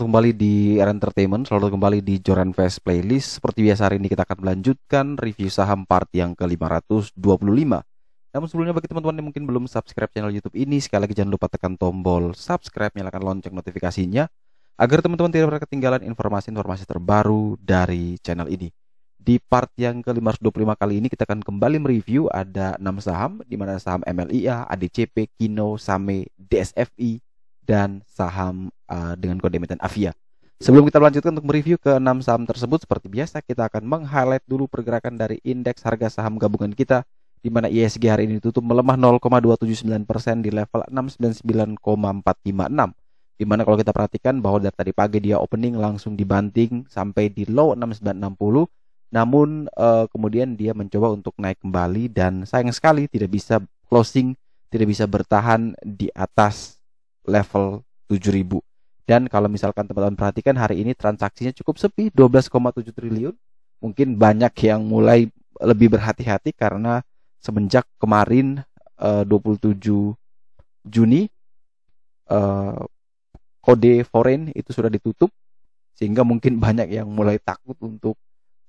selamat kembali di Era Entertainment, selamat kembali di Joran Fest Playlist. Seperti biasa hari ini kita akan melanjutkan review saham part yang ke-525. Namun sebelumnya bagi teman-teman yang mungkin belum subscribe channel YouTube ini, sekali lagi jangan lupa tekan tombol subscribe, nyalakan lonceng notifikasinya agar teman-teman tidak pernah ketinggalan informasi-informasi terbaru dari channel ini. Di part yang ke-525 kali ini kita akan kembali mereview ada 6 saham, di mana saham MLIA, ADCP, Kino, Same, DSFI, dan saham dengan kode emiten Avia. Sebelum kita lanjutkan untuk mereview ke 6 saham tersebut, seperti biasa kita akan meng-highlight dulu pergerakan dari indeks harga saham gabungan kita, di mana ISG hari ini tutup melemah 0,279% di level 699,456. Di mana kalau kita perhatikan bahwa dari tadi pagi dia opening langsung dibanting sampai di low 6960, namun kemudian dia mencoba untuk naik kembali dan sayang sekali tidak bisa closing, tidak bisa bertahan di atas level 7000. Dan kalau misalkan teman-teman perhatikan hari ini transaksinya cukup sepi, 12,7 triliun. Mungkin banyak yang mulai lebih berhati-hati karena semenjak kemarin 27 Juni kode foreign itu sudah ditutup, sehingga mungkin banyak yang mulai takut untuk,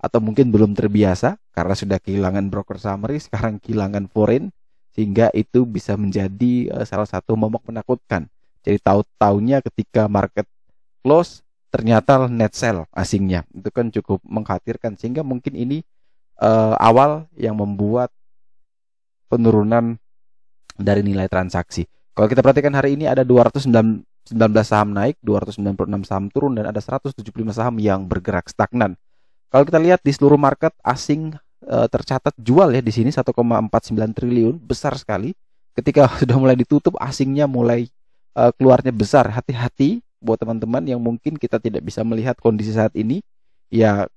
atau mungkin belum terbiasa karena sudah kehilangan broker summary, sekarang kehilangan foreign, sehingga itu bisa menjadi salah satu momok menakutkan. Jadi tahu-taunya ketika market close ternyata net sell asingnya, itu kan cukup mengkhawatirkan, sehingga mungkin ini awal yang membuat penurunan dari nilai transaksi. Kalau kita perhatikan hari ini ada 219 saham naik, 296 saham turun, dan ada 175 saham yang bergerak stagnan. Kalau kita lihat di seluruh market asing tercatat jual ya di sini 1,49 triliun, besar sekali. Ketika sudah mulai ditutup asingnya mulai keluarnya besar. Hati-hati buat teman-teman yang mungkin kita tidak bisa melihat kondisi saat ini. Ya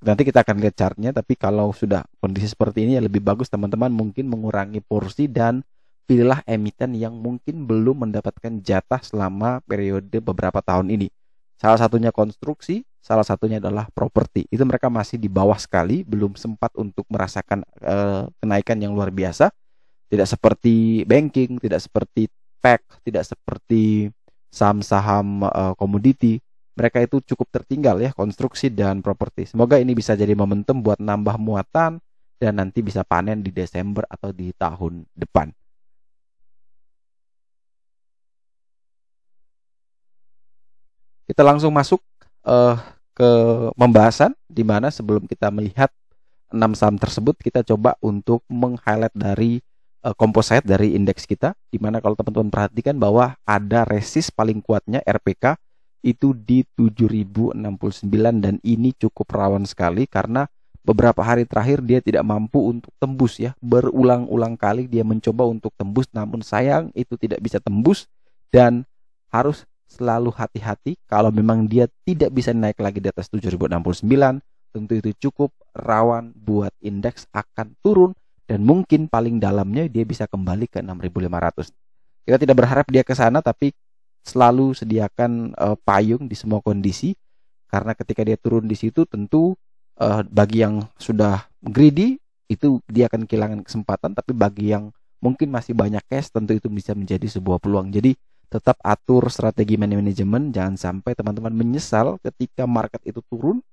nanti kita akan lihat chartnya, tapi kalau sudah kondisi seperti ini ya lebih bagus teman-teman mungkin mengurangi porsi dan pilihlah emiten yang mungkin belum mendapatkan jatah selama periode beberapa tahun ini. Salah satunya konstruksi, salah satunya adalah properti. Itu mereka masih di bawah sekali, belum sempat untuk merasakan kenaikan yang luar biasa. Tidak seperti banking, tidak seperti tech, tidak seperti saham-saham komoditi. Mereka itu cukup tertinggal ya, konstruksi dan properti. Semoga ini bisa jadi momentum buat nambah muatan dan nanti bisa panen di Desember atau di tahun depan. Kita langsung masuk ke pembahasan, di mana sebelum kita melihat 6 saham tersebut, kita coba untuk meng-highlight dari composite dari indeks kita, di mana kalau teman-teman perhatikan bahwa ada resist paling kuatnya RPK itu di 7069, dan ini cukup rawan sekali karena beberapa hari terakhir dia tidak mampu untuk tembus ya. Berulang-ulang kali dia mencoba untuk tembus, namun sayang itu tidak bisa tembus, dan harus selalu hati-hati kalau memang dia tidak bisa naik lagi di atas 7069, tentu itu cukup rawan buat indeks akan turun. Dan mungkin paling dalamnya dia bisa kembali ke 6.500. Kita tidak berharap dia ke sana, tapi selalu sediakan payung di semua kondisi, karena ketika dia turun di situ tentu bagi yang sudah greedy itu dia akan kehilangan kesempatan, tapi bagi yang mungkin masih banyak cash tentu itu bisa menjadi sebuah peluang. Jadi tetap atur strategi manajemen, jangan sampai teman-teman menyesal ketika market itu turun,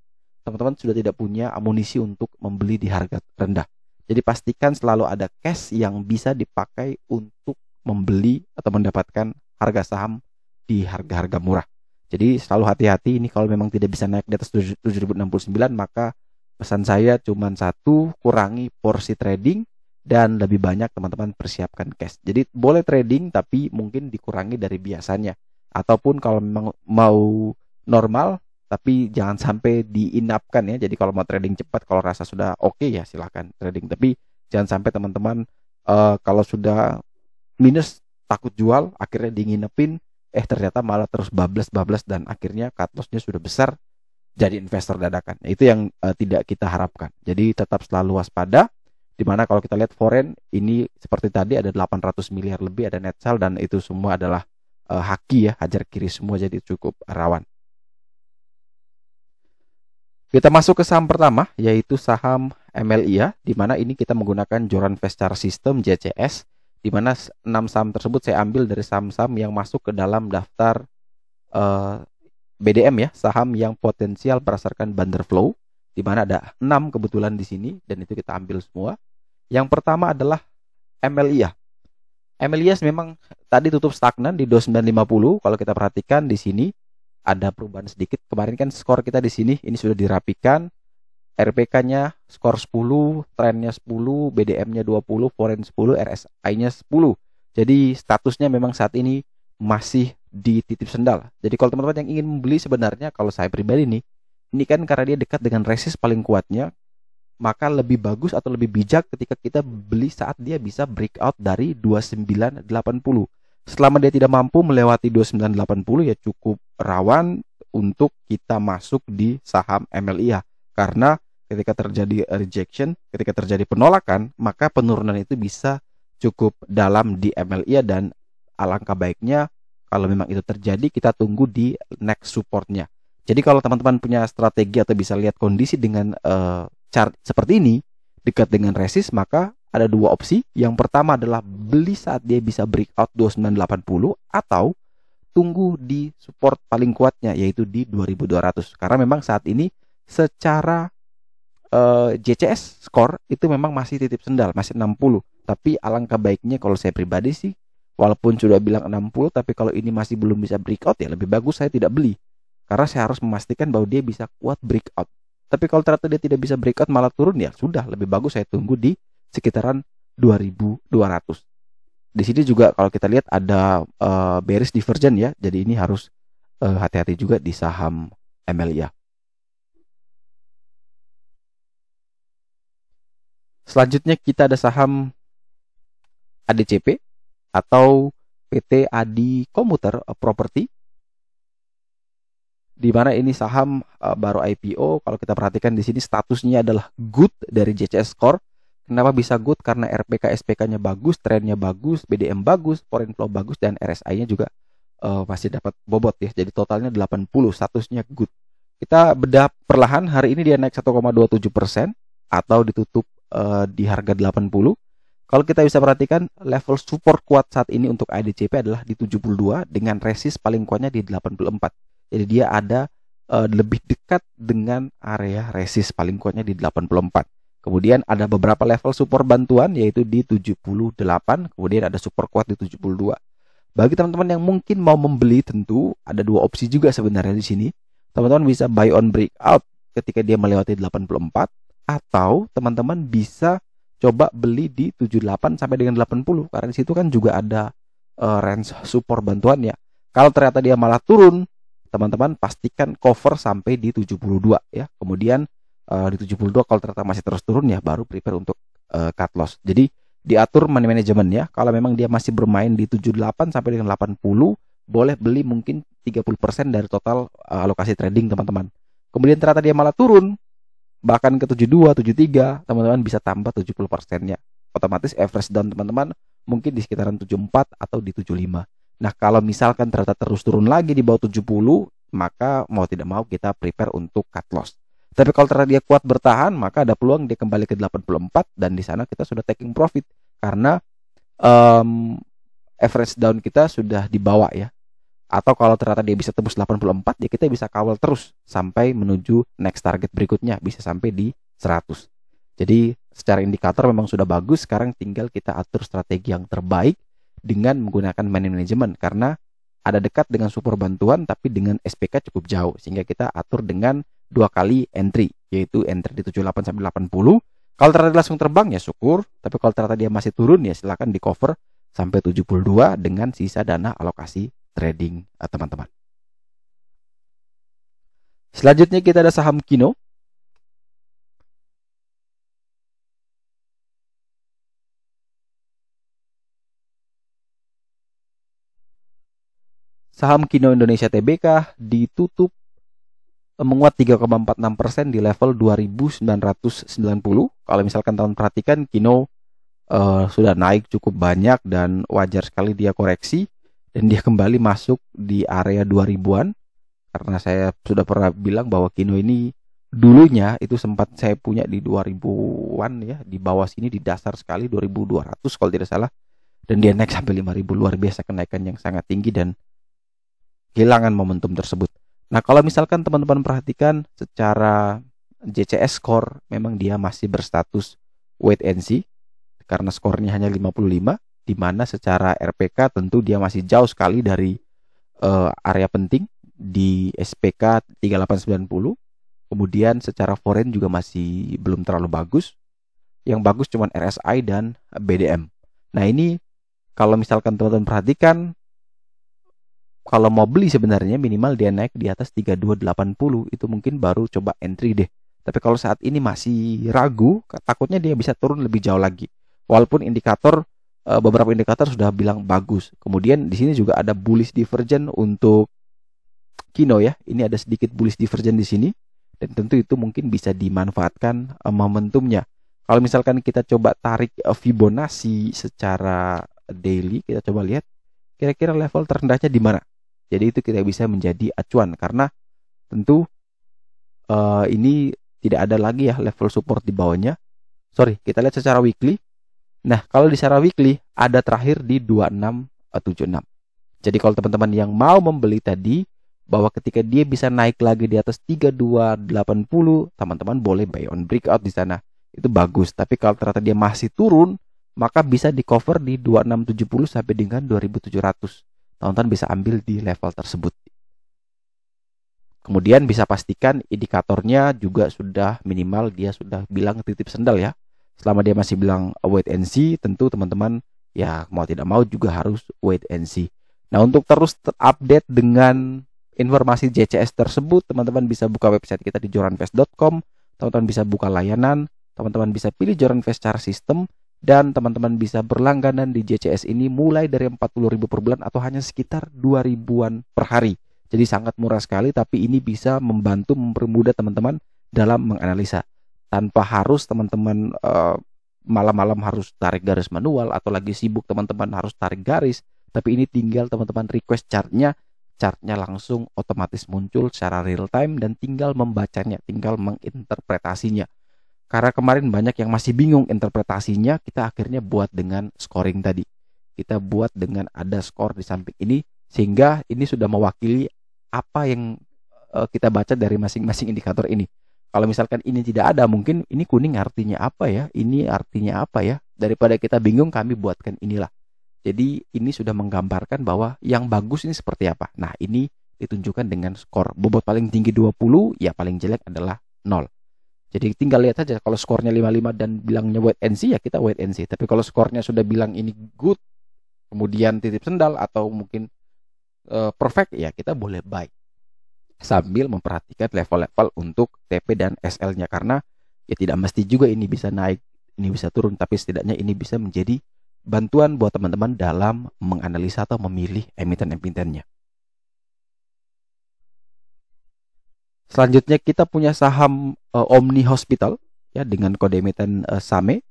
teman-teman sudah tidak punya amunisi untuk membeli di harga rendah. Jadi pastikan selalu ada cash yang bisa dipakai untuk membeli atau mendapatkan harga saham di harga-harga murah. Jadi selalu hati-hati, ini kalau memang tidak bisa naik di atas 7069, maka pesan saya cuma satu, kurangi porsi trading dan lebih banyak teman-teman persiapkan cash. Jadi boleh trading tapi mungkin dikurangi dari biasanya. Ataupun kalau memang mau normal, tapi jangan sampai diinapkan ya. Jadi kalau mau trading cepat, kalau rasa sudah oke ya silahkan trading. Tapi jangan sampai teman-teman kalau sudah minus takut jual, akhirnya diinapin, ternyata malah terus bablas dan akhirnya cut loss-nya sudah besar, jadi investor dadakan. Itu yang tidak kita harapkan. Jadi tetap selalu waspada. Dimana kalau kita lihat foreign ini seperti tadi ada 800 miliar lebih, ada net sell, dan itu semua adalah haki ya, hajar kiri semua, jadi cukup rawan. Kita masuk ke saham pertama, yaitu saham MLIA, di mana ini kita menggunakan Joran Fest Chart System JCS, di mana 6 saham tersebut saya ambil dari saham-saham yang masuk ke dalam daftar BDM ya, saham yang potensial berdasarkan Bundle Flow, di mana ada 6 kebetulan di sini dan itu kita ambil semua. Yang pertama adalah MLIA. MLIA memang tadi tutup stagnan di 2950. Kalau kita perhatikan di sini ada perubahan sedikit. Kemarin kan skor kita di sini ini sudah dirapikan. RPK-nya skor 10, trennya 10, BDM-nya 20, foreign 10, RSI-nya 10. Jadi statusnya memang saat ini masih di titip sendal. Jadi kalau teman-teman yang ingin membeli sebenarnya kalau saya pribadi nih, ini kan karena dia dekat dengan resist paling kuatnya, maka lebih bagus atau lebih bijak ketika kita beli saat dia bisa breakout dari 2980. Selama dia tidak mampu melewati 2980 ya cukup rawan untuk kita masuk di saham MLIA. Karena ketika terjadi rejection, ketika terjadi penolakan, maka penurunan itu bisa cukup dalam di MLIA dan alangkah baiknya kalau memang itu terjadi kita tunggu di next supportnya. Jadi kalau teman-teman punya strategi atau bisa lihat kondisi dengan chart seperti ini dekat dengan resist, maka ada dua opsi. Yang pertama adalah beli saat dia bisa breakout 2980 atau tunggu di support paling kuatnya yaitu di 2200. Karena memang saat ini secara JCS skor itu memang masih titip sendal, masih 60. Tapi alangkah baiknya kalau saya pribadi sih, walaupun sudah bilang 60, tapi kalau ini masih belum bisa breakout ya lebih bagus saya tidak beli. Karena saya harus memastikan bahwa dia bisa kuat breakout. Tapi kalau ternyata dia tidak bisa breakout malah turun ya sudah lebih bagus saya tunggu di sekitaran 2200. Di sini juga kalau kita lihat ada bearish divergence ya. Jadi ini harus hati-hati juga di saham MLIA. Selanjutnya kita ada saham ADCP atau PT Adi Komuter Property, di mana ini saham baru IPO. Kalau kita perhatikan di sini statusnya adalah good dari JCS Score. Kenapa bisa good? Karena RPK SPK-nya bagus, trennya bagus, BDM bagus, foreign flow bagus, dan RSI-nya juga masih dapat bobot ya. Jadi totalnya 80, statusnya good. Kita bedah perlahan, hari ini dia naik 1,27% atau ditutup di harga 80. Kalau kita bisa perhatikan level support kuat saat ini untuk ADCP adalah di 72 dengan resist paling kuatnya di 84. Jadi dia ada lebih dekat dengan area resist paling kuatnya di 84. Kemudian ada beberapa level support bantuan yaitu di 78, kemudian ada support kuat di 72. Bagi teman-teman yang mungkin mau membeli tentu ada dua opsi juga sebenarnya di sini. Teman-teman bisa buy on breakout ketika dia melewati 84 atau teman-teman bisa coba beli di 78 sampai dengan 80 karena di situ kan juga ada range support bantuannya. Kalau ternyata dia malah turun, teman-teman pastikan cover sampai di 72 ya. Kemudian di 72 kalau ternyata masih terus turun ya baru prepare untuk cut loss. Jadi diatur money management ya. Kalau memang dia masih bermain di 78 sampai dengan 80, boleh beli mungkin 30% dari total alokasi trading teman-teman. Kemudian ternyata dia malah turun bahkan ke 72, 73, teman-teman bisa tambah 70%-nya. Otomatis average down teman-teman mungkin di sekitaran 74 atau di 75. Nah, kalau misalkan ternyata terus turun lagi di bawah 70, maka mau tidak mau kita prepare untuk cut loss. Tapi kalau ternyata dia kuat bertahan, maka ada peluang dia kembali ke 84 dan di sana kita sudah taking profit karena average down kita sudah di bawah ya. Atau kalau ternyata dia bisa tembus 84, ya kita bisa kawal terus sampai menuju next target berikutnya, bisa sampai di 100. Jadi secara indikator memang sudah bagus, sekarang tinggal kita atur strategi yang terbaik dengan menggunakan money management karena ada dekat dengan support bantuan tapi dengan SPK cukup jauh sehingga kita atur dengan 2 kali entry, yaitu entry di 78 sampai 80. Kalau ternyata langsung terbang ya syukur, tapi kalau ternyata dia masih turun ya silakan di cover sampai 72 dengan sisa dana alokasi trading teman-teman. Selanjutnya kita ada saham Kino. Saham Kino Indonesia Tbk ditutup menguat 3,46% di level 2.990. Kalau misalkan teman perhatikan Kino sudah naik cukup banyak dan wajar sekali dia koreksi dan dia kembali masuk di area 2000-an karena saya sudah pernah bilang bahwa Kino ini dulunya itu sempat saya punya di 2000-an ya, di bawah sini di dasar sekali 2200 kalau tidak salah, dan dia naik sampai 5000, luar biasa kenaikan yang sangat tinggi dan kehilangan momentum tersebut. Nah, kalau misalkan teman-teman perhatikan secara JCS score, memang dia masih berstatus wait and see karena skornya hanya 55, di mana secara RPK tentu dia masih jauh sekali dari area penting di SPK 3890. Kemudian secara foreign juga masih belum terlalu bagus. Yang bagus cuma RSI dan BDM. Nah, ini kalau misalkan teman-teman perhatikan, kalau mau beli sebenarnya minimal dia naik di atas 3280, itu mungkin baru coba entry deh. Tapi kalau saat ini masih ragu, takutnya dia bisa turun lebih jauh lagi. Walaupun indikator beberapa indikator sudah bilang bagus. Kemudian di sini juga ada bullish divergence untuk Kino ya. Ini ada sedikit bullish divergence di sini, dan tentu itu mungkin bisa dimanfaatkan momentumnya. Kalau misalkan kita coba tarik Fibonacci secara daily, kita coba lihat kira-kira level terendahnya di mana. Jadi itu kita bisa menjadi acuan, karena tentu ini tidak ada lagi ya level support di bawahnya. Sorry, kita lihat secara weekly. Nah, kalau di secara weekly ada terakhir di 2676. Jadi kalau teman-teman yang mau membeli tadi, bahwa ketika dia bisa naik lagi di atas 3280, teman-teman boleh buy on breakout di sana. Itu bagus. Tapi kalau ternyata dia masih turun, maka bisa di cover di 2670 sampai dengan 2700. Teman-teman bisa ambil di level tersebut. Kemudian bisa pastikan indikatornya juga sudah minimal, dia sudah bilang titip sendal ya. Selama dia masih bilang wait and see, tentu teman-teman ya mau tidak mau juga harus wait and see. Nah, untuk terus update dengan informasi JCS tersebut, teman-teman bisa buka website kita di joranvest.com, teman-teman bisa buka layanan, teman-teman bisa pilih Joranvest secara sistem, dan teman-teman bisa berlangganan di JCS ini mulai dari 40.000 per bulan atau hanya sekitar 2.000-an per hari. Jadi sangat murah sekali, tapi ini bisa membantu mempermudah teman-teman dalam menganalisa. Tanpa harus teman-teman malam-malam harus tarik garis manual, atau lagi sibuk teman-teman harus tarik garis, tapi ini tinggal teman-teman request chartnya langsung otomatis muncul secara real time, dan tinggal membacanya, tinggal menginterpretasinya. Karena kemarin banyak yang masih bingung interpretasinya, kita akhirnya buat dengan scoring tadi. Kita buat dengan ada skor di samping ini, sehingga ini sudah mewakili apa yang kita baca dari masing-masing indikator ini. Kalau misalkan ini tidak ada, mungkin ini kuning artinya apa ya, ini artinya apa ya. Daripada kita bingung, kami buatkan inilah. Jadi ini sudah menggambarkan bahwa yang bagus ini seperti apa. Nah, ini ditunjukkan dengan skor. Bobot paling tinggi 20, ya paling jelek adalah 0. Jadi tinggal lihat saja, kalau skornya 55 dan bilangnya wait and see, ya kita wait and see. Tapi kalau skornya sudah bilang ini good, kemudian titip sendal atau mungkin perfect, ya kita boleh buy. Sambil memperhatikan level-level untuk TP dan SL-nya. Karena ya tidak mesti juga ini bisa naik, ini bisa turun. Tapi setidaknya ini bisa menjadi bantuan buat teman-teman dalam menganalisa atau memilih emiten-emitennya. Selanjutnya kita punya saham Omni Hospital ya, dengan kode emiten SAME.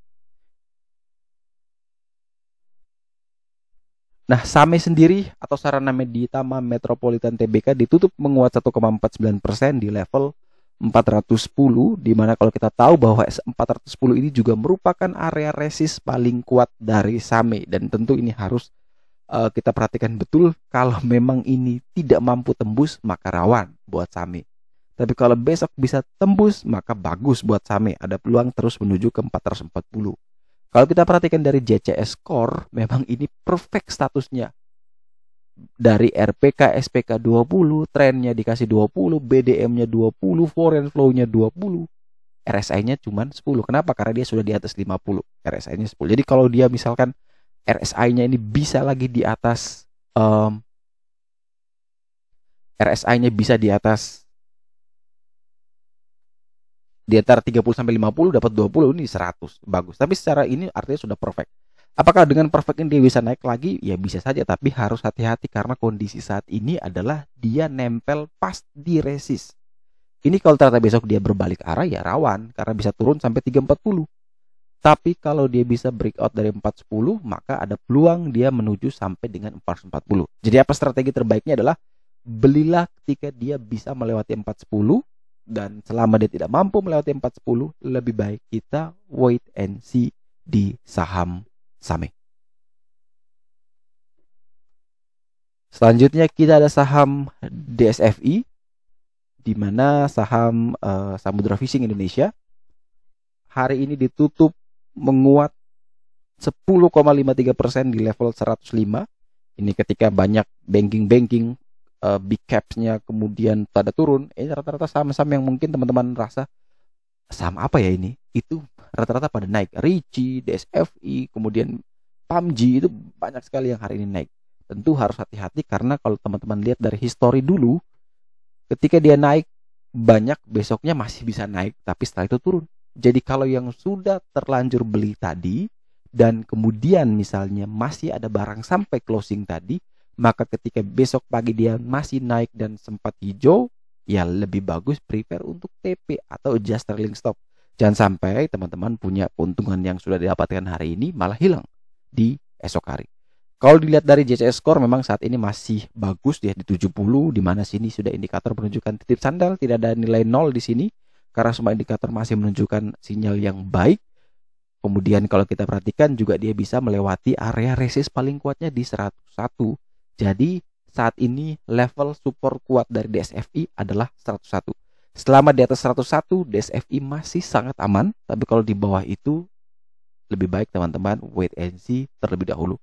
Nah, SAME sendiri atau Sarana Meditama Metropolitan Tbk ditutup menguat 1,49% di level 410, di mana kalau kita tahu bahwa 410 ini juga merupakan area resist paling kuat dari SAME, dan tentu ini harus kita perhatikan betul. Kalau memang ini tidak mampu tembus, maka rawan buat SAME. Tapi kalau besok bisa tembus, maka bagus buat SAME, ada peluang terus menuju ke 440. Kalau kita perhatikan dari JCS score, memang ini perfect statusnya. Dari RPK, SPK 20, trennya dikasih 20, BDM-nya 20, foreign flow-nya 20, RSI-nya cuma 10. Kenapa? Karena dia sudah di atas 50, RSI-nya 10. Jadi kalau dia misalkan RSI-nya ini bisa lagi di atas, RSI-nya bisa di atas, di antara 30 sampai 50, dapat 20, ini 100, bagus. Tapi secara ini artinya sudah perfect. Apakah dengan perfect ini dia bisa naik lagi? Ya bisa saja, tapi harus hati-hati karena kondisi saat ini adalah dia nempel pas di resist. Ini kalau ternyata besok dia berbalik arah, ya rawan karena bisa turun sampai 340. Tapi kalau dia bisa breakout dari 410, maka ada peluang dia menuju sampai dengan 440. Jadi apa strategi terbaiknya adalah belilah ketika dia bisa melewati 410. Dan selama dia tidak mampu melewati 410, lebih baik kita wait and see di saham SAME. Selanjutnya kita ada saham DSFI. di mana saham Samudra Fishing Indonesia hari ini ditutup menguat 10,53% di level 105. Ini ketika banyak banking big caps-nya kemudian pada turun. Ini rata-rata saham-saham yang mungkin teman-teman rasa saham apa ya ini? Itu rata-rata pada naik. Ricci, DSFI, kemudian PAMG itu banyak sekali yang hari ini naik. Tentu harus hati-hati karena kalau teman-teman lihat dari histori dulu, ketika dia naik banyak, besoknya masih bisa naik, tapi setelah itu turun. Jadi kalau yang sudah terlanjur beli tadi dan kemudian misalnya masih ada barang sampai closing tadi, maka ketika besok pagi dia masih naik dan sempat hijau, ya lebih bagus prepare untuk TP atau adjust trailing stop. Jangan sampai teman-teman punya keuntungan yang sudah didapatkan hari ini malah hilang di esok hari. Kalau dilihat dari JCS Score memang saat ini masih bagus dia di 70, di mana sini sudah indikator menunjukkan titip sandal, tidak ada nilai 0 di sini karena semua indikator masih menunjukkan sinyal yang baik. Kemudian kalau kita perhatikan juga dia bisa melewati area resist paling kuatnya di 101. Jadi saat ini level support kuat dari DSFI adalah 101. Selama di atas 101 DSFI masih sangat aman, tapi kalau di bawah itu lebih baik teman-teman wait and see terlebih dahulu.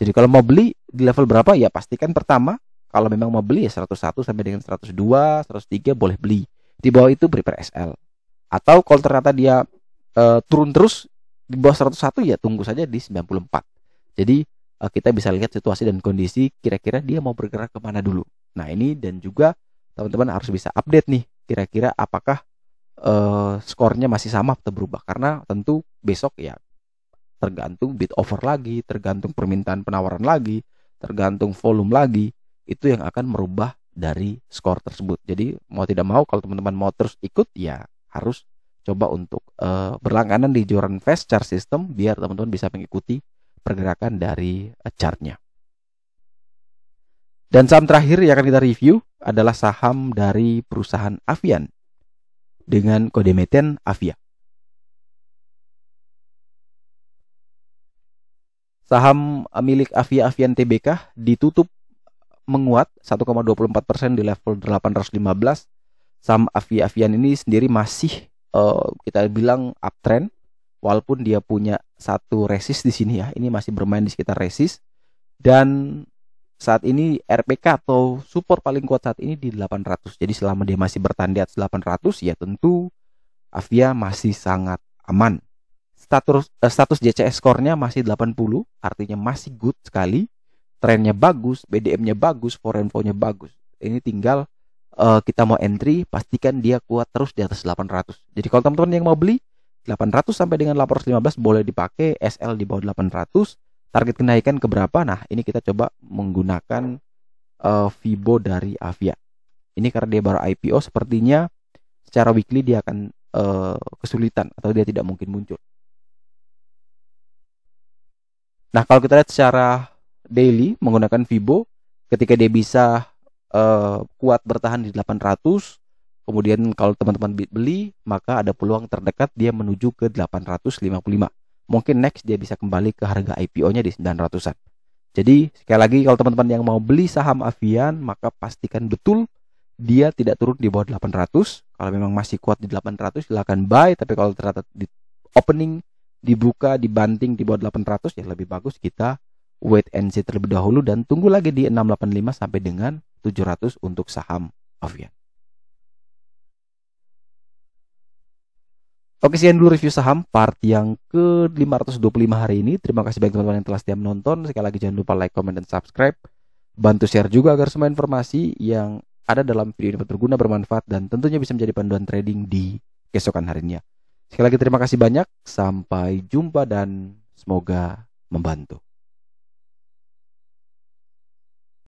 Jadi kalau mau beli di level berapa ya pastikan pertama kalau memang mau beli ya 101 sampai dengan 102, 103 boleh beli. Di bawah itu prepare SL. Atau kalau ternyata dia turun terus di bawah 101 ya tunggu saja di 94. Jadi kita bisa lihat situasi dan kondisi kira-kira dia mau bergerak kemana dulu. Nah ini dan juga teman-teman harus bisa update nih kira-kira apakah skornya masih sama atau berubah. Karena tentu besok ya tergantung bid over lagi, tergantung permintaan penawaran lagi, tergantung volume lagi. Itu yang akan merubah dari skor tersebut. Jadi mau tidak mau kalau teman-teman mau terus ikut ya harus coba untuk berlangganan di joran fast chart system biar teman-teman bisa mengikuti pergerakan dari chartnya. Dan saham terakhir yang akan kita review adalah saham dari perusahaan Avian dengan kode emiten Avia. Saham milik Avian Tbk ditutup menguat 1,24% di level 815. Saham Avian ini sendiri masih kita bilang uptrend, walaupun dia punya satu resist di sini ya, ini masih bermain di sekitar resist. Dan saat ini RPK atau support paling kuat saat ini di 800. Jadi selama dia masih bertahan di atas 800 ya tentu Avia masih sangat aman. Status JCS skornya masih 80, artinya masih good sekali. Trennya bagus, BDM-nya bagus, foreign flow-nya bagus. Ini tinggal kita mau entry, pastikan dia kuat terus di atas 800. Jadi kalau teman-teman yang mau beli 800 sampai dengan 815 boleh dipakai, SL di bawah 800. Target kenaikan ke berapa? Nah, ini kita coba menggunakan Fibo dari Avia. Ini karena dia baru IPO, sepertinya secara weekly dia akan kesulitan atau dia tidak mungkin muncul. Nah, kalau kita lihat secara daily menggunakan Fibo, ketika dia bisa kuat bertahan di 800, kemudian kalau teman-teman beli, maka ada peluang terdekat dia menuju ke 855. Mungkin next dia bisa kembali ke harga IPO-nya di 900-an. Jadi sekali lagi kalau teman-teman yang mau beli saham Avian, maka pastikan betul dia tidak turun di bawah 800. Kalau memang masih kuat di 800 silakan buy, tapi kalau ternyata di opening dibuka dibanting di bawah 800 ya lebih bagus kita wait and see terlebih dahulu dan tunggu lagi di 685 sampai dengan 700 untuk saham Avian. Oke, sekian dulu review saham part yang ke-525 hari ini. Terima kasih bagi teman-teman yang telah setia menonton. Sekali lagi jangan lupa like, comment, dan subscribe. Bantu share juga agar semua informasi yang ada dalam video ini berguna, bermanfaat, dan tentunya bisa menjadi panduan trading di keesokan harinya. Sekali lagi terima kasih banyak. Sampai jumpa dan semoga membantu.